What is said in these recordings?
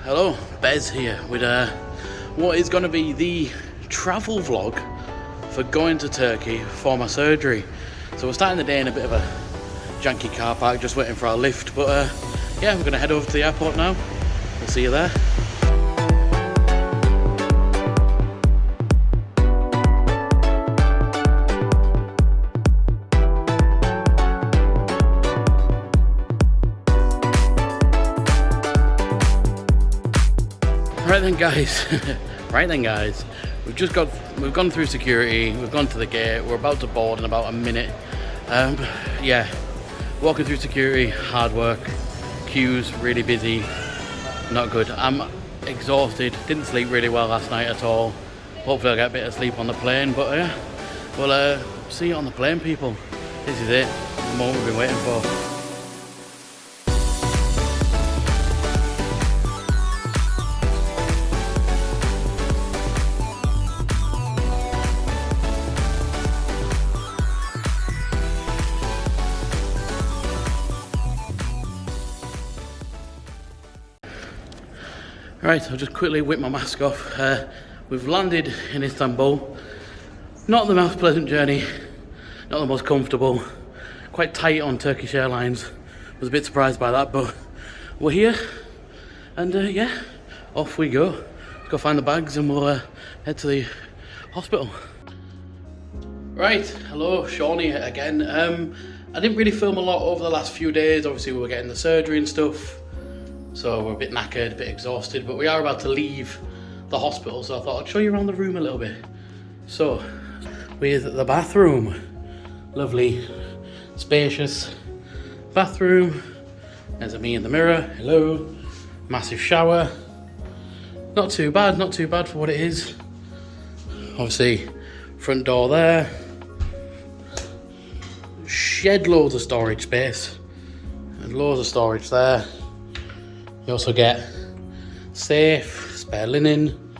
Hello, Bez here with what is going to be the travel vlog for going to Turkey for my surgery. So we're starting the day in a bit of a janky car park, just waiting for our lift, but yeah, we're going to head over to the airport now. We'll see you there. Right then guys, we've gone through security, we've gone to the gate, we're about to board in about a minute. Yeah, walking through security, hard work, queues, really busy, not good. I'm exhausted, didn't sleep really well last night at all. Hopefully I'll get a bit of sleep on the plane, but yeah, we'll see you on the plane, people. This is it, the moment we've been waiting for. Right, I'll just quickly whip my mask off. We've landed in Istanbul. Not the most pleasant journey, not the most comfortable. Quite tight on Turkish Airlines. Was a bit surprised by that, but we're here. And yeah, off we go. Let's go find the bags and we'll head to the hospital. Right, hello, Shawnee again. I didn't really film a lot over the last few days. Obviously we were getting the surgery and stuff. So we're a bit knackered, a bit exhausted, but we are about to leave the hospital, so I thought I'd show you around the room a little bit. So, with the bathroom, lovely, spacious bathroom. There's me in the mirror, hello, massive shower. Not too bad for what it is. Obviously, front door there. Shed loads of storage space, and loads of storage there. You also get safe, spare linen,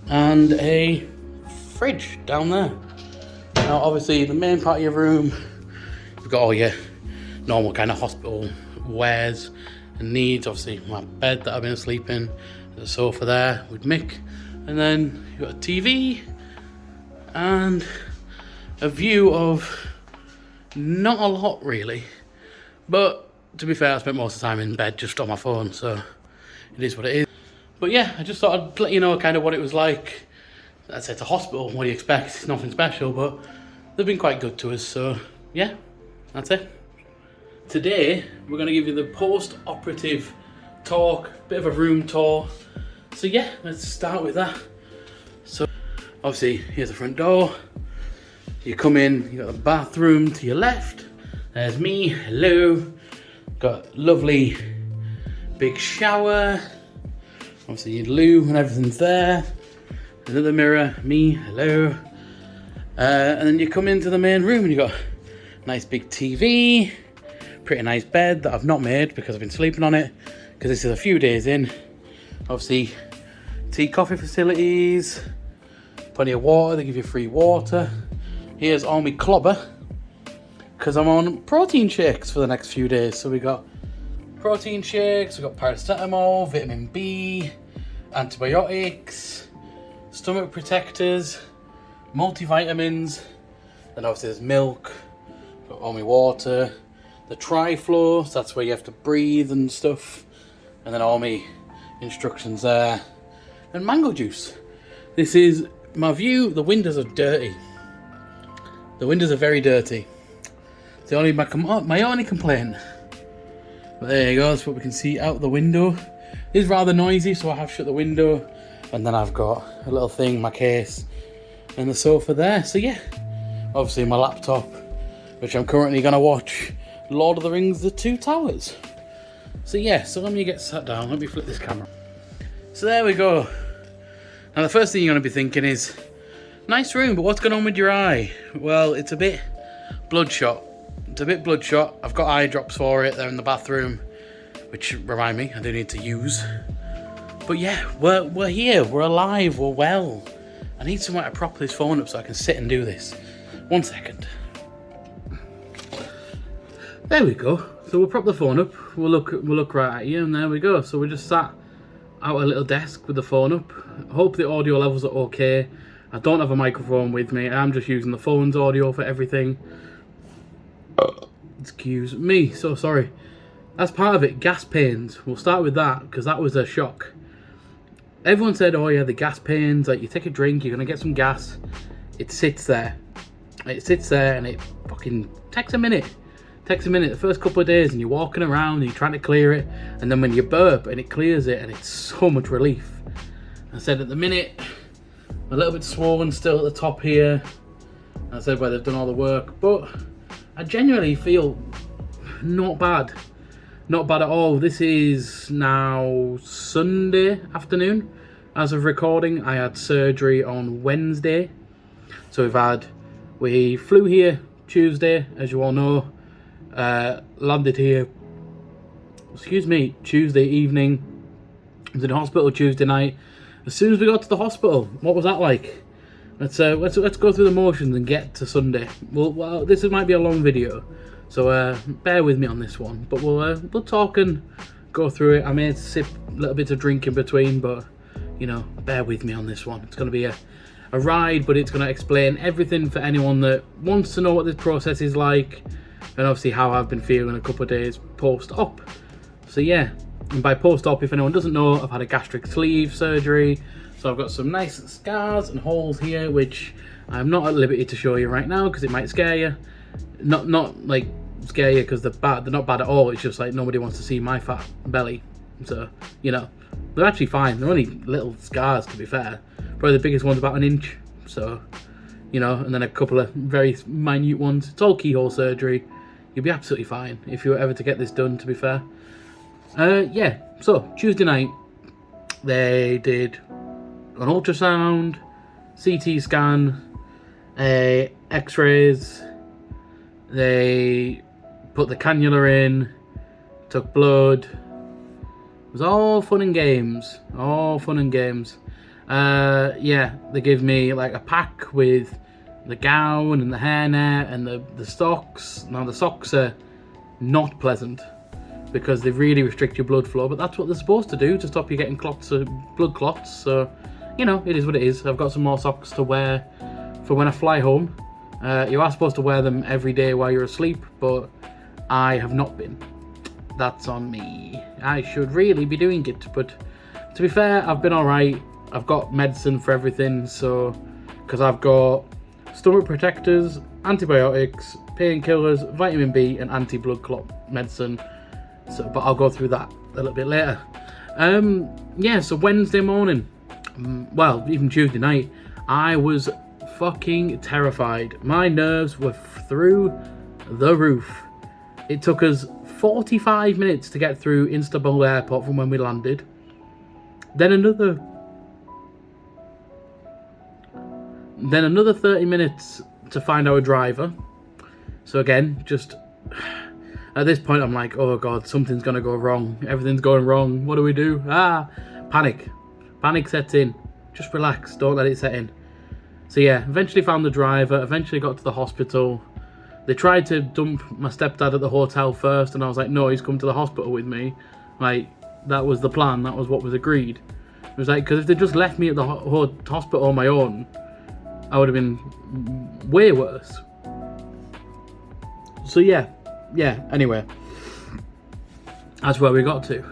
and a fridge down there. Now obviously the main part of your room, you've got all your normal kind of hospital wares and needs. Obviously my bed that I've been sleeping, the sofa there with Mick, and then you've got a TV and a view of not a lot really, but to be fair, I spent most of the time in bed just on my phone, so it is what it is. But yeah, I just thought I'd let you know kind of what it was like. I said, it's a hospital, what do you expect? It's nothing special, but they've been quite good to us, so yeah, that's it. Today, we're going to give you the post-operative talk, bit of a room tour. So yeah, let's start with that. So obviously, here's the front door. You come in, you've got the bathroom to your left. There's me, hello. Got lovely big shower. Obviously your loo and everything's there. Another mirror, me, hello. And then you come into the main room and you got a nice big TV, pretty nice bed that I've not made because I've been sleeping on it because this is a few days in. Obviously tea, coffee facilities, plenty of water, they give you free water. Here's all my clobber, because I'm on protein shakes for the next few days. So we got protein shakes, we got paracetamol, vitamin B, antibiotics, stomach protectors, multivitamins, then obviously there's milk, got all my water, the Tri-Flow, so that's where you have to breathe and stuff, and then all my instructions there, and mango juice. This is my view. The windows are dirty. The windows are very dirty. My only complaint. But there you go, that's what we can see out the window. It is rather noisy, so I have shut the window. And then I've got a little thing, my case, and the sofa there. So yeah, obviously my laptop, which I'm currently going to watch Lord of the Rings, The Two Towers. So yeah, so let me get sat down, let me flip this camera. So there we go. Now the first thing you're going to be thinking is, nice room, but what's going on with your eye? Well, it's a bit bloodshot. It's a bit bloodshot. I've got eye drops for it. They're in the bathroom, which remind me, I do need to use. But yeah, we're here. We're alive. We're well. I need somewhere to prop this phone up so I can sit and do this. 1 second. There we go. So we'll prop the phone up. We'll look right at you, and there we go. So we're just sat out a little desk with the phone up. Hope the audio levels are okay. I don't have a microphone with me. I'm just using the phone's audio for everything. Excuse me, so sorry. That's part of it, gas pains. We'll start with that, because that was a shock. Everyone said, oh yeah, the gas pains, like you take a drink, you're going to get some gas. It sits there. It sits there and it fucking takes a minute. Takes a minute, the first couple of days, and you're walking around and you're trying to clear it, and then when you burp and it clears it, and it's so much relief. I said at the minute, a little bit swollen still at the top here. I said where they've done all the work, but I genuinely feel not bad. Not bad at all. This is now Sunday afternoon. As of recording, I had surgery on Wednesday. So we flew here Tuesday, as you all know. Landed here, Tuesday evening. I was in the hospital Tuesday night. As soon as we got to the hospital, what was that like? Let's go through the motions and get to Sunday. Well, this might be a long video, so bear with me on this one. But we'll talk and go through it. I may sip a little bit of drink in between, but you know, bear with me on this one. It's going to be a ride, but it's going to explain everything for anyone that wants to know what this process is like, and obviously how I've been feeling a couple of days post-op. So yeah, and by post-op, if anyone doesn't know, I've had a gastric sleeve surgery. So I've got some nice scars and holes here, which I'm not at liberty to show you right now because it might scare you. Not like scare you because they're bad. They're not bad at all. It's just like nobody wants to see my fat belly. So, you know, they're actually fine. They're only little scars, to be fair. Probably the biggest one's about 1 inch. So, you know, and then a couple of very minute ones. It's all keyhole surgery. You'll be absolutely fine if you were ever to get this done, to be fair. Yeah, so Tuesday night, they did an ultrasound, CT scan, x-rays, they put the cannula in, took blood. It was all fun and games, yeah, they gave me like a pack with the gown and the hairnet and the socks. Now the socks are not pleasant because they really restrict your blood flow, but that's what they're supposed to do to stop you getting blood clots. So, you know, it is what it is. I've got some more socks to wear for when I fly home. You are supposed to wear them every day while you're asleep, but I have not been. That's on me. I should really be doing it, but to be fair, I've been alright. I've got medicine for everything, so, because I've got stomach protectors, antibiotics, painkillers, vitamin B, and anti-blood clot medicine. So, but I'll go through that a little bit later. Yeah, so Wednesday morning, well, even Tuesday night, I was fucking terrified. My nerves were through the roof. It took us 45 minutes to get through Istanbul airport from when we landed. Then another 30 minutes to find our driver. So again, just at this point I'm like, oh god, something's gonna go wrong. Everything's going wrong. What do we do? Panic sets in. Just relax, don't let it set in. So yeah, eventually found the driver, eventually got to the hospital. They tried to dump my stepdad at the hotel first, and I was like, no, he's come to the hospital with me. Like, that was the plan, that was what was agreed. It was like, because if they just left me at the hospital on my own, I would have been way worse. So yeah, anyway. That's where we got to.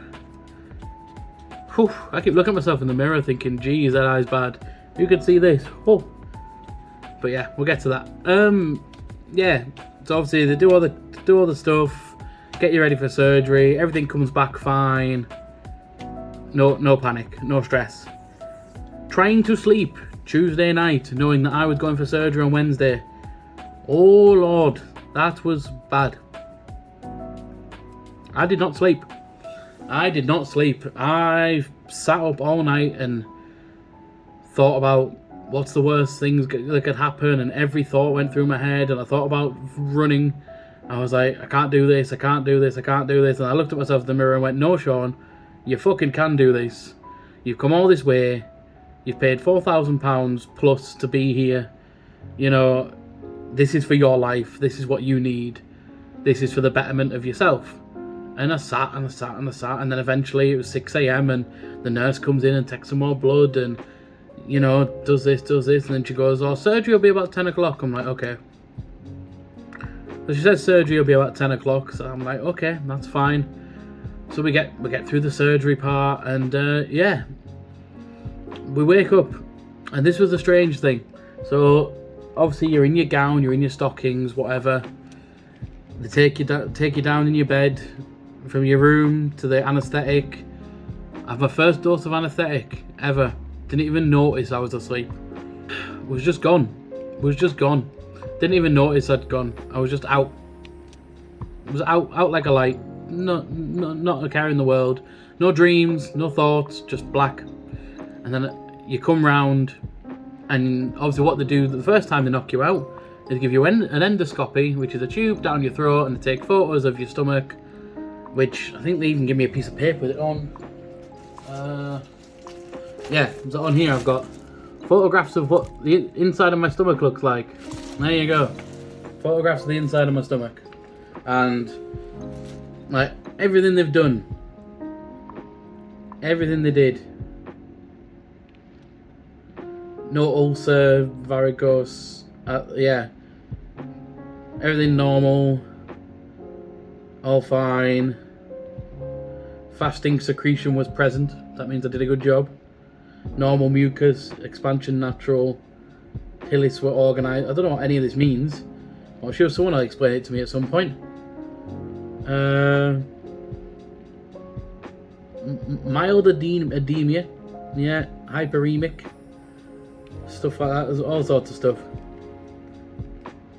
Whew, I keep looking at myself in the mirror thinking, geez, that eye's bad. Who could see this? Oh. But yeah, we'll get to that. Yeah, so obviously they do all the stuff, get you ready for surgery, everything comes back fine. No panic, no stress. Trying to sleep Tuesday night, knowing that I was going for surgery on Wednesday. Oh Lord, that was bad. I did not sleep. I sat up all night and thought about what's the worst things that could happen, and every thought went through my head, and I thought about running. I was like, I can't do this, and I looked at myself in the mirror and went, no Sean, you fucking can do this. You've come all this way, you've paid £4,000 plus to be here, you know, this is for your life, this is what you need, this is for the betterment of yourself. And I sat and I sat and I sat, and then eventually it was 6 a.m. and the nurse comes in and takes some more blood and, you know, does this, and then she goes, "Oh, surgery will be about 10 o'clock." I'm like, okay. So she said surgery will be about 10 o'clock, so I'm like, okay, that's fine. So we get through the surgery part, and yeah, we wake up, and this was a strange thing. So obviously you're in your gown, you're in your stockings, whatever. They take you down in your bed from your room to the anaesthetic. I have my first dose of anaesthetic ever. Didn't even notice I was asleep. Was just gone. Didn't even notice I'd gone. I was just out. I was out like a light. Not a care in the world. No dreams, no thoughts, just black. And then you come round, and obviously what they do the first time they knock you out, they give you an endoscopy, which is a tube down your throat, and they take photos of your stomach, which I think they even give me a piece of paper with it on. Yeah, so on here I've got photographs of what the inside of my stomach looks like. There you go. Photographs of the inside of my stomach. And like everything they've done. Everything they did. No ulcer, varicose, yeah. Everything normal. All fine. Fasting secretion was present. That means I did a good job. Normal mucus, expansion natural. Hillis were organised. I don't know what any of this means. I'm sure someone will explain it to me at some point. Mild edema. Yeah, hyperemic. Stuff like that. There's all sorts of stuff.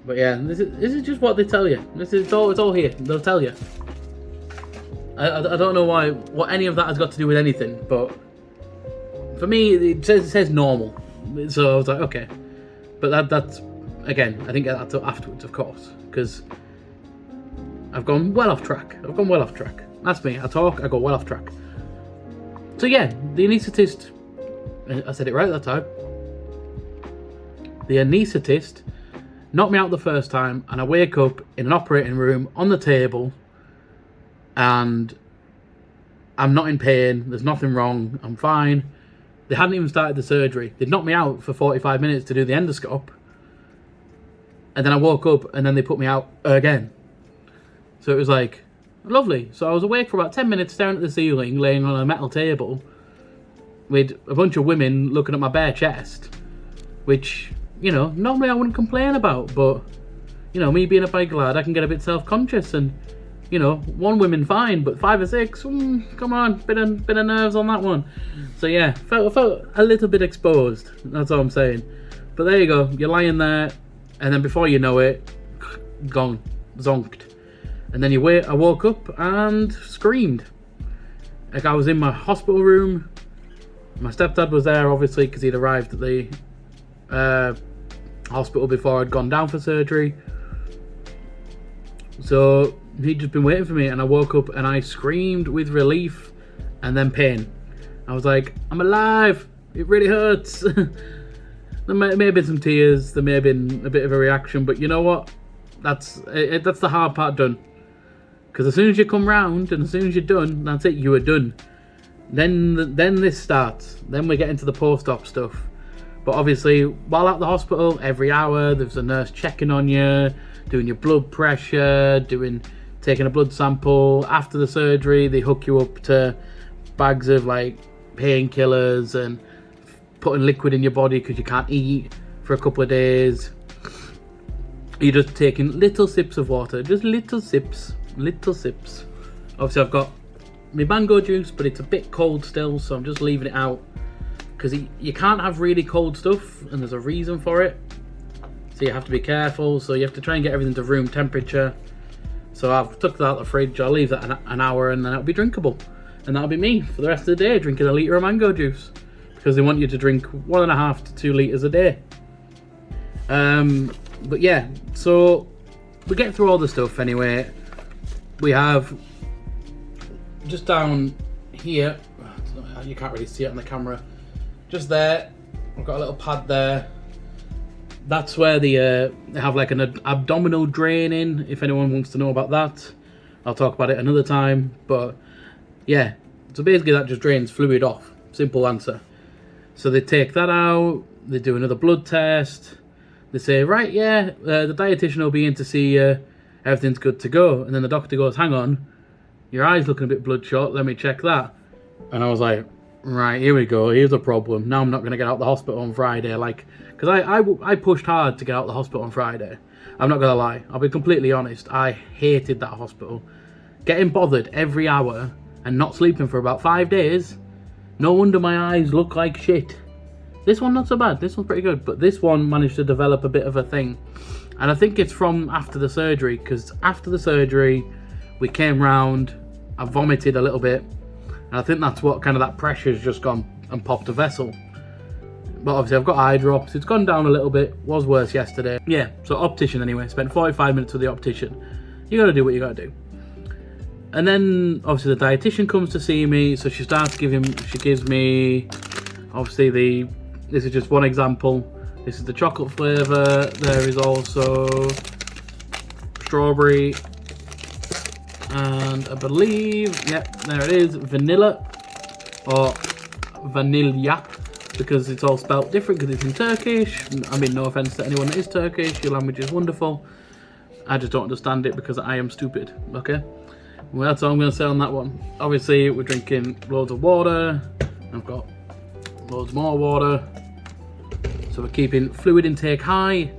But yeah, this is just what they tell you. It's all here. They'll tell you. I don't know what any of that has got to do with anything, but for me it says normal. So I was like, okay. But that's again, I think that's afterwards, of course, because I've gone well off track. That's me. I talk, I go well off track. So yeah, the anaesthetist, I said it right that time. The anaesthetist knocked me out the first time, and I wake up in an operating room on the table, and I'm not in pain. There's nothing wrong. I'm fine. They hadn't even started the surgery. They'd knocked me out for 45 minutes to do the endoscope, and then I woke up, and then they put me out again. So it was like, lovely. So I was awake for about 10 minutes staring at the ceiling, laying on a metal table with a bunch of women looking at my bare chest, which, you know, normally I wouldn't complain about, but, you know, me being a big lad, I can get a bit self-conscious, and, you know, one woman fine, but 5 or 6, come on, bit of nerves on that one. So yeah, felt a little bit exposed, that's all I'm saying. But there you go, you're lying there, and then before you know it, gone, zonked. And then I woke up and screamed. Like I was in my hospital room. My stepdad was there, obviously, because he'd arrived at the hospital before I'd gone down for surgery. So he'd just been waiting for me, and I woke up and I screamed with relief and then pain. I was like, I'm alive! It really hurts! There may have been some tears, there may have been a bit of a reaction, but you know what? That's the hard part done. Because as soon as you come round and as soon as you're done, that's it, you are done. Then this starts. Then we get into the post-op stuff. But obviously, while at the hospital, every hour there's a nurse checking on you, doing your blood pressure, taking a blood sample. After the surgery, they hook you up to bags of like painkillers and putting liquid in your body because you can't eat for a couple of days. You're just taking little sips of water, just little sips. Obviously I've got my mango juice, but it's a bit cold still, so I'm just leaving it out because you can't have really cold stuff, and there's a reason for it, so you have to be careful. So you have to try and get everything to room temperature. So I've took that out of the fridge. I'll leave that an hour, and then it'll be drinkable, and that'll be me for the rest of the day, drinking a litre of mango juice, because they want you to drink 1.5 to 2 litres a day. But yeah, so we get through all the stuff anyway. We have just down here, you can't really see it on the camera, just there, I've got a little pad there. That's where they have like an abdominal draining, if anyone wants to know about that. I'll talk about it another time. But yeah, so basically that just drains fluid off. Simple answer. So they take that out, they do another blood test, they say, right, yeah, the dietitian will be in to see you, everything's good to go. And then the doctor goes, hang on, your eye's looking a bit bloodshot, let me check that. And I was like, right, here we go, here's a problem. Now I'm not going to get out of the hospital on Friday, like, because I pushed hard to get out of the hospital on Friday. I'm not going to lie, I'll be completely honest, I hated that hospital. Getting bothered every hour and not sleeping for about 5 days, no wonder my eyes look like shit. This one not so bad, this one's pretty good, but this one managed to develop a bit of a thing. And I think it's from after the surgery, because after the surgery, we came round, I vomited a little bit, and I think that's what kind of that pressure's just gone and popped a vessel. But obviously I've got eye drops, it's gone down a little bit, was worse yesterday. Yeah, so optician anyway, spent 45 minutes with the optician. You gotta do what you gotta do. And then obviously the dietitian comes to see me, so she gives me, obviously this is just one example. This is the chocolate flavour, there is also strawberry, and I believe, yep, there it is, vanilla, or vanilla, because it's all spelt different because it's in Turkish. I mean, no offence to anyone that is Turkish, your language is wonderful. I just don't understand it because I am stupid, okay? Well, that's all I'm going to say on that one. Obviously, we're drinking loads of water. I've got loads more water. So we're keeping fluid intake high.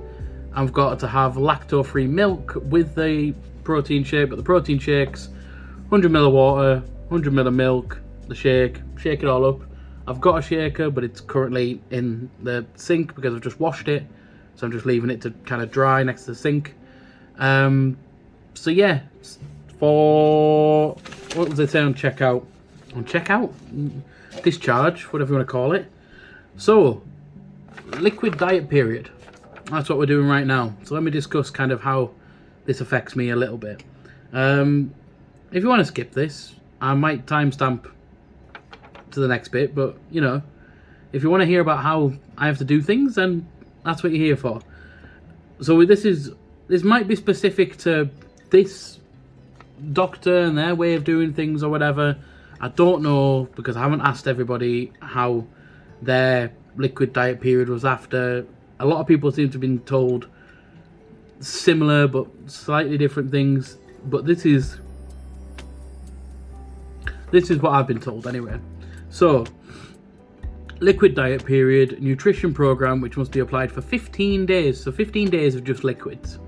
I've got to have lacto-free milk with the protein shake, but the protein shake's 100 ml of water, 100 ml of milk, the shake it all up. I've got a shaker, but it's currently in the sink because I've just washed it. So I'm just leaving it to kind of dry next to the sink. So yeah, for, what was it say on checkout? On checkout? Discharge, whatever you want to call it. So, liquid diet period. That's what we're doing right now. So let me discuss kind of how this affects me a little bit. If you want to skip this, I might timestamp to the next bit, but you know, if you want to hear about how I have to do things, then that's what you're here for. So this might be specific to this doctor and their way of doing things or whatever. I don't know, because I haven't asked everybody how their liquid diet period was after. A lot of people seem to have been told similar but slightly different things, but this is what I've been told anyway. So, liquid diet period, nutrition program which must be applied for 15 days. So 15 days of just liquids.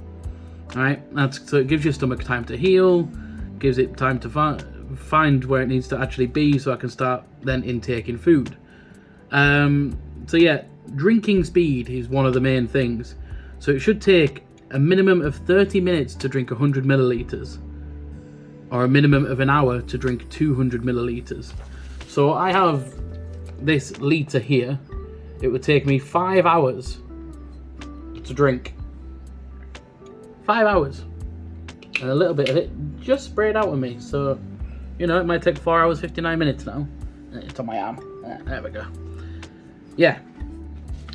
Alright, so it gives your stomach time to heal, gives it time to find where it needs to actually be, so I can start then intaking food. So yeah, drinking speed is one of the main things. So it should take a minimum of 30 minutes to drink 100 milliliters, or a minimum of an hour to drink 200 milliliters. So I have this litre here. It would take me 5 hours to drink. 5 hours. And a little bit of it just sprayed out of me. So, you know, it might take 4 hours, 59 minutes now. It's on my arm. There we go. Yeah.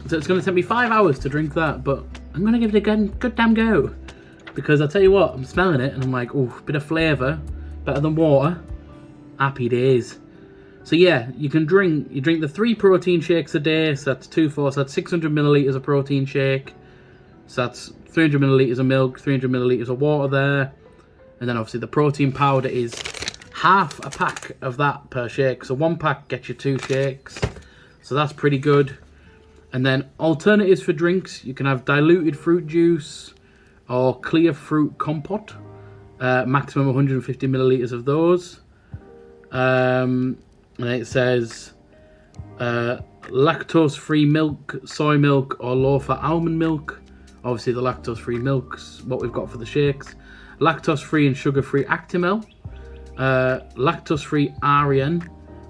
So it's going to take me 5 hours to drink that, but I'm going to give it a good damn go. Because I'll tell you what, I'm smelling it and I'm like, oh, bit of flavour. Better than water. Happy days. So yeah, you drink the 3 protein shakes a day. So that's 2, 4, so that's 600 millilitres of protein shake. So that's 300 millilitres of milk, 300 millilitres of water there. And then obviously the protein powder is half a pack of that per shake. So 1 pack gets you 2 shakes. So that's pretty good. And then alternatives for drinks, you can have diluted fruit juice or clear fruit compote. Maximum 150 millilitres of those. And it says lactose-free milk, soy milk or low-fat almond milk. Obviously the lactose-free milk's what we've got for the shakes. Lactose-free and sugar-free Actimel. Lactose-free Aryan,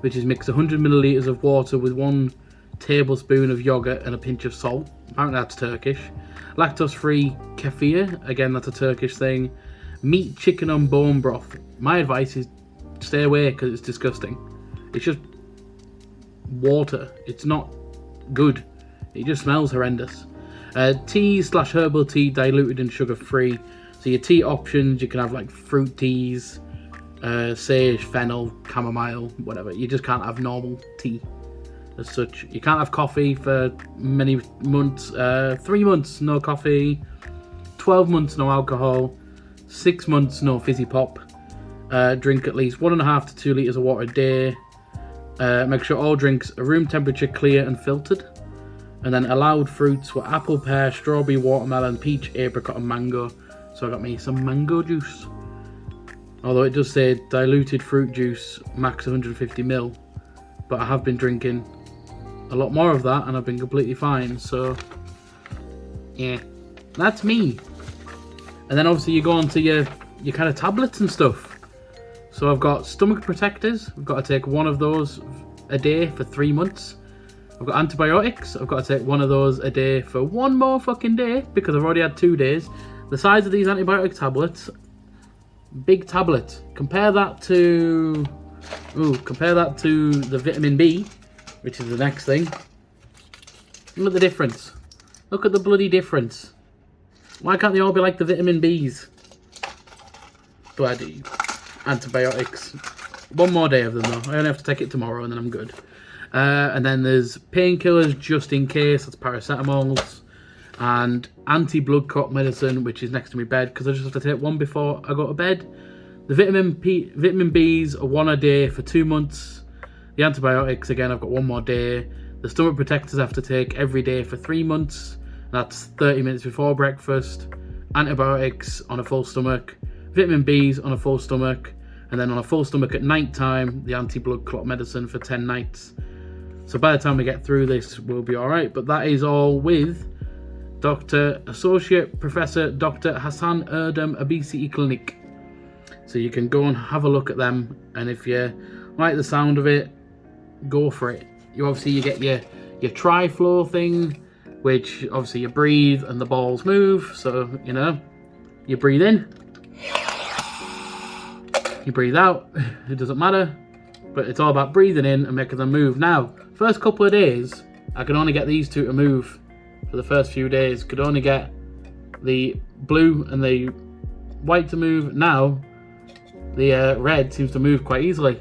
which is mixed 100 millilitres of water with 1 tablespoon of yogurt and a pinch of salt. Apparently that's Turkish. Lactose-free kefir, again that's a Turkish thing. Meat, chicken and bone broth. My advice is stay away because it's disgusting. It's just water. It's not good. It just smells horrendous. Tea/herbal tea, diluted and sugar free. So your tea options, you can have like fruit teas, sage, fennel, chamomile, whatever. You just can't have normal tea as such. You can't have coffee for many months. 3 months, no coffee. 12 months, no alcohol. 6 months, no fizzy pop. Drink at least 1.5 to 2 litres of water a day. Make sure all drinks are room temperature, clear and filtered. And then allowed fruits were apple, pear, strawberry, watermelon, peach, apricot and mango. So I got me some mango juice. Although it does say diluted fruit juice, max 150ml. But I have been drinking a lot more of that and I've been completely fine. So, yeah, that's me. And then obviously you go on to your kind of tablets and stuff. So I've got stomach protectors. I've got to take one of those a day for 3 months. I've got antibiotics. I've got to take one of those a day for 1 more fucking day because I've already had 2 days. The size of these antibiotic tablets, big tablet. Compare that to the vitamin B, which is the next thing. Look at the difference. Look at the bloody difference. Why can't they all be like the vitamin Bs? Bloody antibiotics. 1 more day of them though. I only have to take it tomorrow and then I'm good. And then there's painkillers just in case. That's paracetamols. And anti-blood clot medicine, which is next to my bed because I just have to take one before I go to bed. The vitamin Bs are 1 a day for 2 months. The antibiotics, again, I've got 1 more day. The stomach protectors I have to take every day for 3 months. That's 30 minutes before breakfast. Antibiotics on a full stomach. Vitamin Bs on a full stomach. And then on a full stomach at night time, the anti-blood clot medicine for 10 nights. So by the time we get through this, we'll be all right. But that is all with Associate Professor Dr. Hassan Erdem Obesity Clinic. So you can go and have a look at them. And if you like the sound of it, go for it. You get your tri-flow thing, which obviously you breathe and the balls move. So, you breathe in, you breathe out, it doesn't matter. But it's all about breathing in and making them move. Now, first couple of days, I can only get these two to move for the first few days. Could only get the blue and the white to move. Now, the red seems to move quite easily.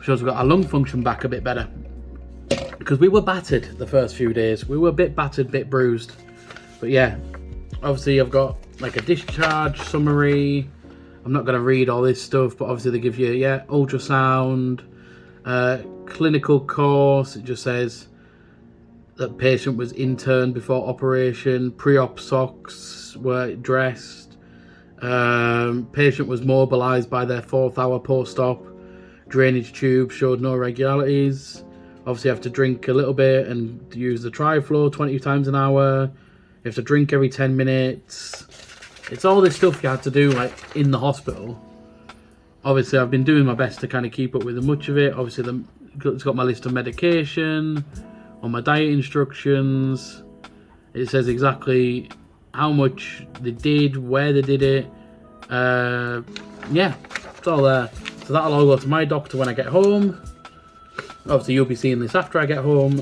Shows we've got our lung function back a bit better. Because we were battered the first few days. We were a bit battered, bit bruised. But yeah, obviously I've got like a discharge summary. I'm not going to read all this stuff, but obviously they give you, ultrasound, clinical course. It just says that patient was interned before operation, pre-op socks were dressed, patient was mobilized by their 4th hour post-op, drainage tube showed no irregularities. Obviously you have to drink a little bit and use the tri-flow 20 times an hour. You have to drink every 10 minutes. It's all this stuff you have to do like in the hospital. Obviously I've been doing my best to kind of keep up with much of it. Obviously it's got my list of medication, on my diet instructions. It says exactly how much they did, where they did it. It's all there. So that'll all go to my doctor when I get home. Obviously you'll be seeing this after I get home.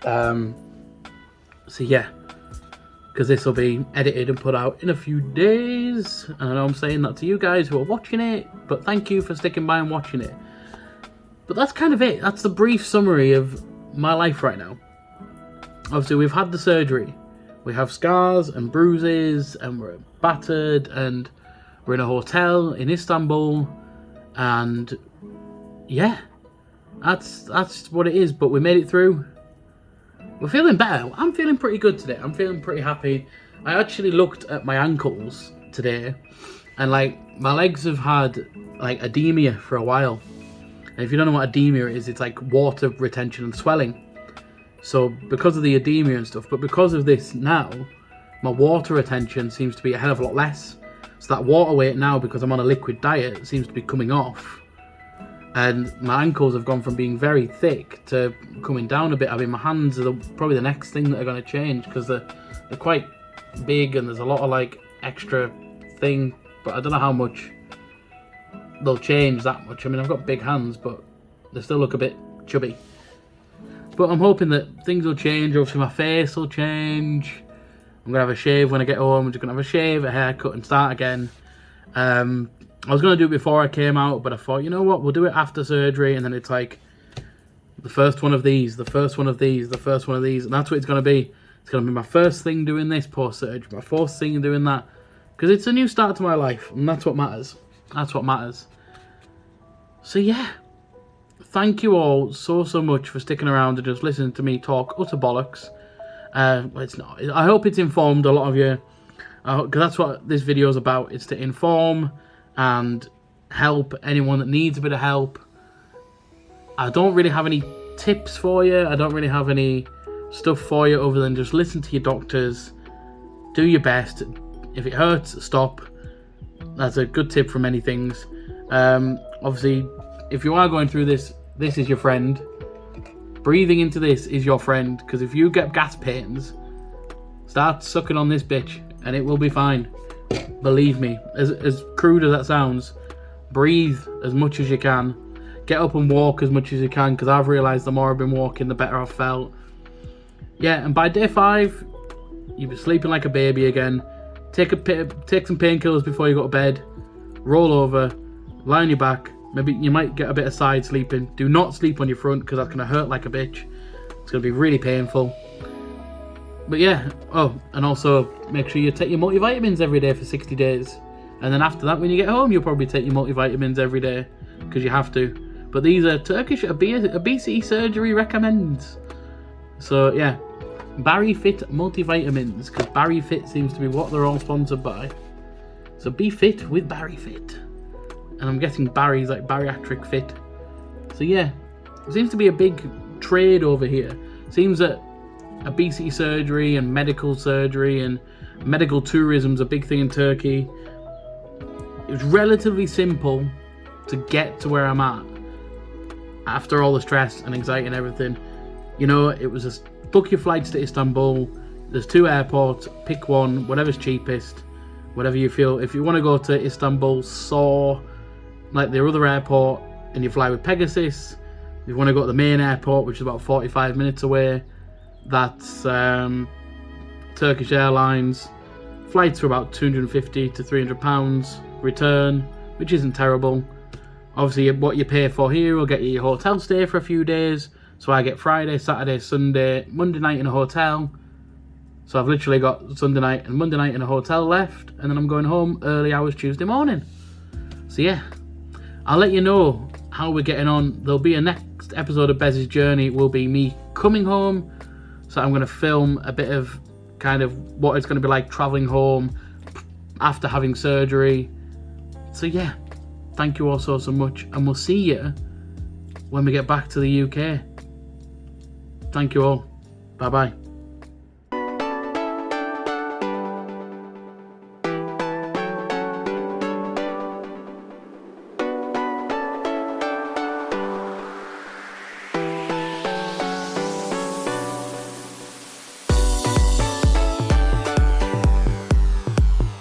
So yeah, because this will be edited and put out in a few days. And I know I'm saying that to you guys who are watching it, but thank you for sticking by and watching it. But that's kind of it. That's the brief summary of my life right now. Obviously we've had the surgery. We have scars and bruises and we're battered and we're in a hotel in Istanbul. And yeah, that's what it is. But we made it through. We're feeling better. I'm feeling pretty good today. I'm feeling pretty happy. I actually looked at my ankles today and like my legs have had like edema for a while. And if you don't know what edema is, it's like water retention and swelling. So because of the edema and stuff, but because of this now, my water retention seems to be a hell of a lot less. So that water weight now, because I'm on a liquid diet, seems to be coming off. And my ankles have gone from being very thick to coming down a bit. I mean, my hands are probably the next thing that are going to change because they're quite big and there's a lot of like extra thing. But I don't know how much they'll change that much. I mean, I've got big hands, but they still look a bit chubby. But I'm hoping that things will change. Obviously, my face will change. I'm gonna have a shave when I get home. I'm just gonna have a shave, a haircut, and start again. I was gonna do it before I came out, but I thought, you know what, we'll do it after surgery, and then it's like the first one of these, the first one of these, the first one of these, and that's what it's gonna be. It's gonna be my first thing doing this post-surgery, my first thing doing that, because it's a new start to my life, and that's what matters. That's what matters. So yeah, thank you all so much for sticking around and just listening to me talk utter bollocks. It's not. I hope it's informed a lot of you, because that's what this video is about. It's to inform and help anyone that needs a bit of help. I don't really have any tips for you. I don't really have any stuff for you other than just listen to your doctors, do your best. If it hurts, stop. That's a good tip for many things. Obviously, if you are going through this, this is your friend. Breathing into this is your friend, because if you get gas pains, start sucking on this bitch and it will be fine. Believe me, as crude as that sounds, breathe as much as you can. Get up and walk as much as you can, because I've realised the more I've been walking, the better I've felt. Yeah, and by day 5, you'll be sleeping like a baby again. Take some painkillers before you go to bed. Roll over, lie on your back. Maybe you might get a bit of side sleeping. Do not sleep on your front, because that's going to hurt like a bitch. It's going to be really painful. But yeah, oh, and also make sure you take your multivitamins every day for 60 days. And then after that, when you get home, you'll probably take your multivitamins every day, because you have to. But these are Turkish obesity surgery recommends. So yeah, Barry Fit multivitamins, because Barry Fit seems to be what they're all sponsored by. So be fit with Barry Fit. And I'm guessing Barry's like bariatric fit. So yeah, it seems to be a big trade over here. Seems that obesity surgery and medical surgery and medical tourism's a big thing in Turkey. It was relatively simple to get to where I'm at after all the stress and anxiety and everything. You know, it was just book your flights to Istanbul. There's 2 airports, pick one, whatever's cheapest, whatever you feel. If you want to go to Istanbul, saw like the other airport, and you fly with Pegasus. If you want to go to the main airport, which is about 45 minutes away, that's Turkish Airlines. Flights are about £250 to £300 return, which isn't terrible. Obviously, what you pay for here will get you your hotel stay for a few days. So I get Friday, Saturday, Sunday, Monday night in a hotel. So I've literally got Sunday night and Monday night in a hotel left, and then I'm going home early hours Tuesday morning. So yeah, I'll let you know how we're getting on. There'll be a next episode of Bez's Journey, will be me coming home. So I'm going to film a bit of kind of what it's going to be like travelling home after having surgery. So yeah, thank you all so much, and we'll see you when we get back to the UK. Thank you all. Bye bye.